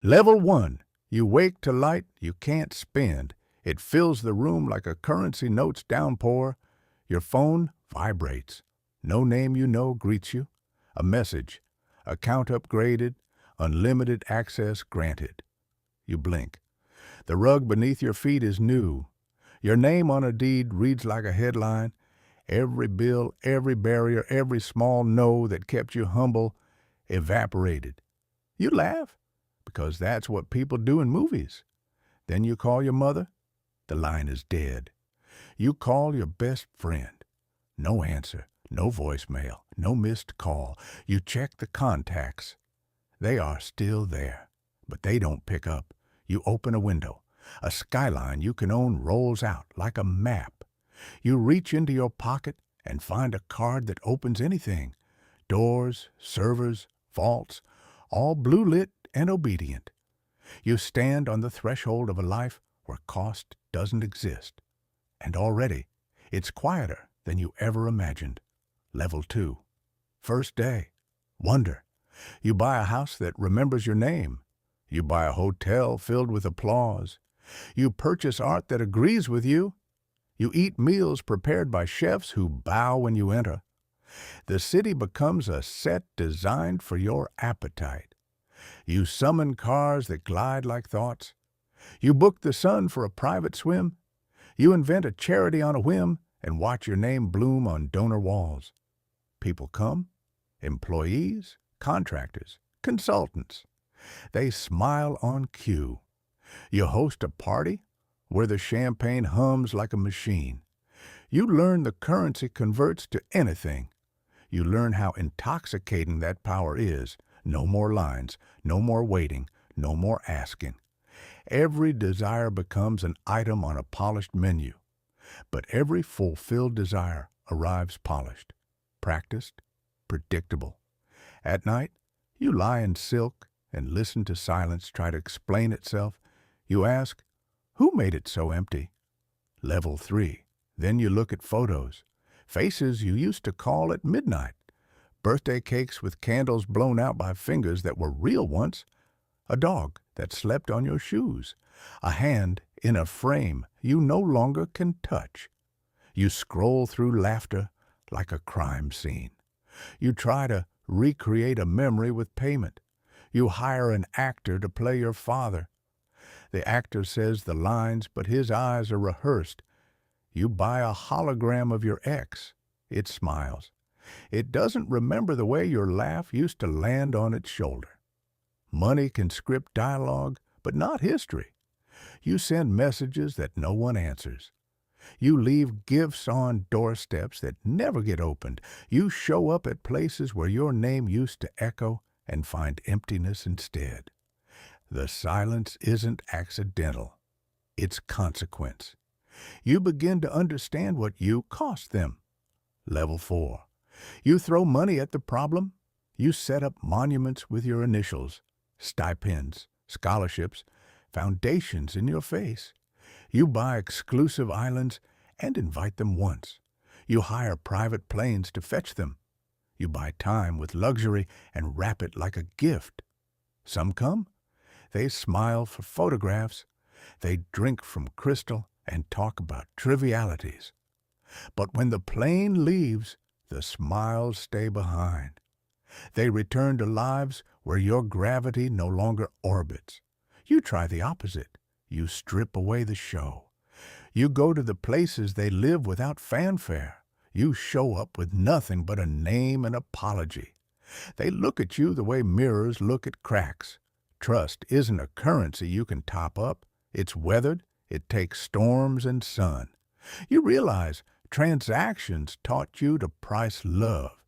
Level 1. You wake to light you can't spend. It fills the room like a currency notes downpour. Your phone vibrates. No name you know greets you. A message. Account upgraded. Unlimited access granted. You blink. The rug beneath your feet is new. Your name on a deed reads like a headline. Every bill, every barrier, every small no that kept you humble evaporated. You laugh, because that's what people do in movies. Then you call your mother. The line is dead. You call your best friend. No answer, no voicemail, no missed call. You check the contacts. They are still there, but they don't pick up. You open a window. A skyline you can own rolls out like a map. You reach into your pocket and find a card that opens anything. Doors, servers, vaults, all blue lit and obedient. You stand on the threshold of a life where cost doesn't exist. And already, it's quieter than you ever imagined. Level 2. First day. Wonder. You buy a house that remembers your name. You buy a hotel filled with applause. You purchase art that agrees with you. You eat meals prepared by chefs who bow when you enter. The city becomes a set designed for your appetite. You summon cars that glide like thoughts. You book the sun for a private swim. You invent a charity on a whim and watch your name bloom on donor walls. People come, employees, contractors, consultants. They smile on cue. You host a party where the champagne hums like a machine. You learn the currency converts to anything. You learn how intoxicating that power is. No more lines, no more waiting, no more asking. Every desire becomes an item on a polished menu. But every fulfilled desire arrives polished, practiced, predictable. At night, you lie in silk and listen to silence try to explain itself. You ask, who made it so empty? Level 3. Then you look at photos. Faces you used to call at midnight. Birthday cakes with candles blown out by fingers that were real once. A dog that slept on your shoes. A hand in a frame you no longer can touch. You scroll through laughter like a crime scene. You try to recreate a memory with payment. You hire an actor to play your father. The actor says the lines, but his eyes are rehearsed. You buy a hologram of your ex. It smiles. It doesn't remember the way your laugh used to land on its shoulder. Money can script dialogue, but not history. You send messages that no one answers. You leave gifts on doorsteps that never get opened. You show up at places where your name used to echo and find emptiness instead. The silence isn't accidental. It's consequence. You begin to understand what you cost them. Level 4. You throw money at the problem. You set up monuments with your initials, stipends, scholarships, foundations in your face. You buy exclusive islands and invite them once. You hire private planes to fetch them. You buy time with luxury and wrap it like a gift. Some come. They smile for photographs. They drink from crystal and talk about trivialities. But when the plane leaves, the smiles stay behind. They return to lives where your gravity no longer orbits. You try the opposite. You strip away the show. You go to the places they live without fanfare. You show up with nothing but a name and apology. They look at you the way mirrors look at cracks. Trust isn't a currency you can top up. It's weathered. It takes storms and sun. You realize transactions taught you to price love.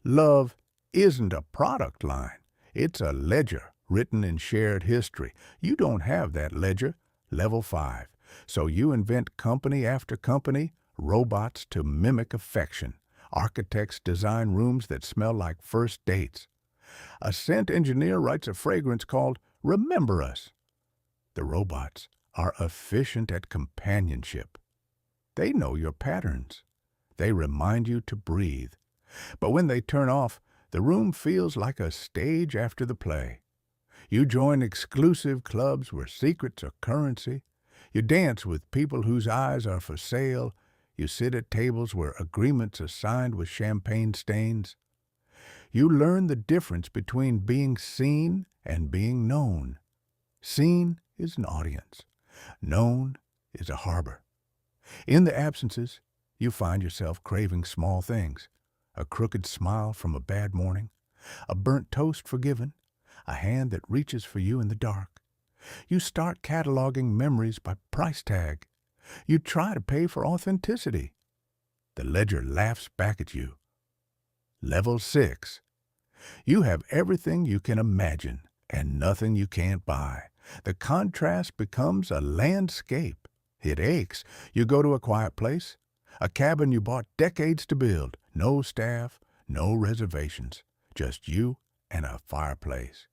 Love isn't a product line. It's a ledger written in shared history. You don't have that ledger. Level 5. So you invent company after company, robots to mimic affection. Architects design rooms that smell like first dates. A scent engineer writes a fragrance called Remember Us. The robots are efficient at companionship. They know your patterns. They remind you to breathe. But when they turn off, the room feels like a stage after the play. You join exclusive clubs where secrets are currency. You dance with people whose eyes are for sale. You sit at tables where agreements are signed with champagne stains. You learn the difference between being seen and being known. Seen is an audience. Known is a harbor. In the absences, you find yourself craving small things. A crooked smile from a bad morning, a burnt toast forgiven, a hand that reaches for you in the dark. You start cataloging memories by price tag. You try to pay for authenticity. The ledger laughs back at you. Level 6. You have everything you can imagine and nothing you can't buy. The contrast becomes a landscape. It aches. You go to a quiet place, a cabin you bought decades to build. No staff, no reservations, just you and a fireplace.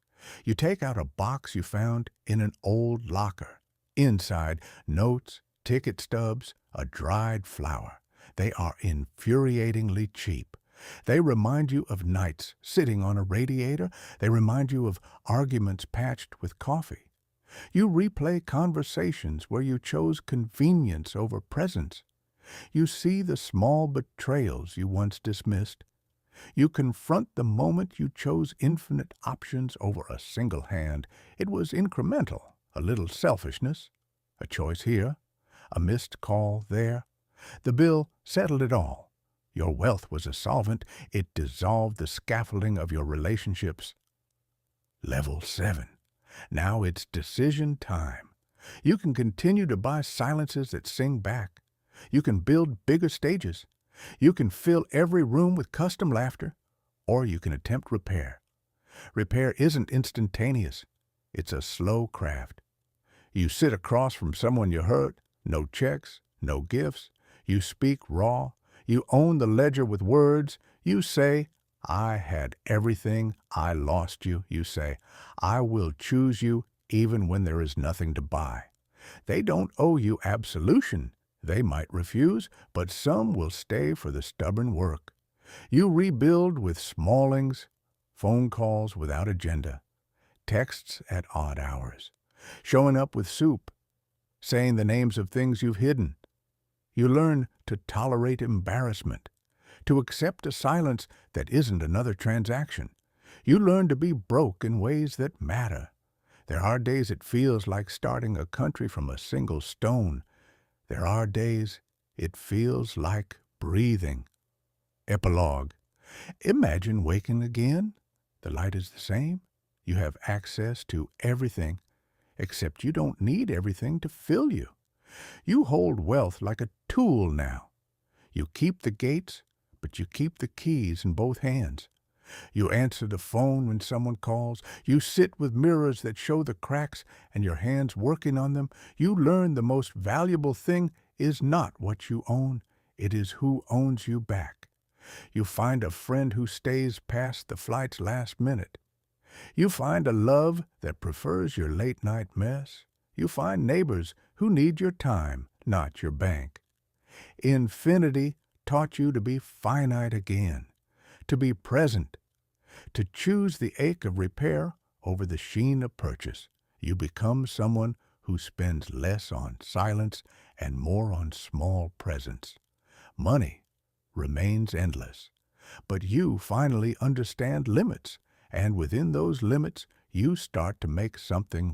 You take out a box you found in an old locker. Inside, notes, ticket stubs, a dried flower. They are infuriatingly cheap. They remind you of nights sitting on a radiator. They remind you of arguments patched with coffee. You replay conversations where you chose convenience over presence. You see the small betrayals you once dismissed. You confront the moment you chose infinite options over a single hand. It was incremental, a little selfishness, a choice here, a missed call there. The bill settled it all. Your wealth was a solvent. It dissolved the scaffolding of your relationships. Level 7. Now it's decision time. You can continue to buy silences that sing back. You can build bigger stages. You can fill every room with custom laughter, or you can attempt repair. Repair isn't instantaneous. It's a slow craft. You sit across from someone you hurt, no checks, no gifts. You speak raw. You own the ledger with words. You say, I had everything, I lost you. You say, I will choose you even when there is nothing to buy. They don't owe you absolution. They might refuse, but some will stay for the stubborn work. You rebuild with smallings, phone calls without agenda, texts at odd hours, showing up with soup, saying the names of things you've hidden. You learn to tolerate embarrassment, to accept a silence that isn't another transaction. You learn to be broke in ways that matter. There are days it feels like starting a country from a single stone. There are days it feels like breathing. Epilogue. Imagine waking again. The light is the same. You have access to everything, except you don't need everything to fill you. You hold wealth like a tool now. You keep the gates, but you keep the keys in both hands. You answer the phone when someone calls. You sit with mirrors that show the cracks and your hands working on them. You learn the most valuable thing is not what you own. It is who owns you back. You find a friend who stays past the flight's last minute. You find a love that prefers your late-night mess. You find neighbors who need your time, not your bank. Infinity taught you to be finite again, to be present, to choose the ache of repair over the sheen of purchase. You become someone who spends less on silence and more on small presence. Money remains endless, but you finally understand limits, and within those limits, you start to make something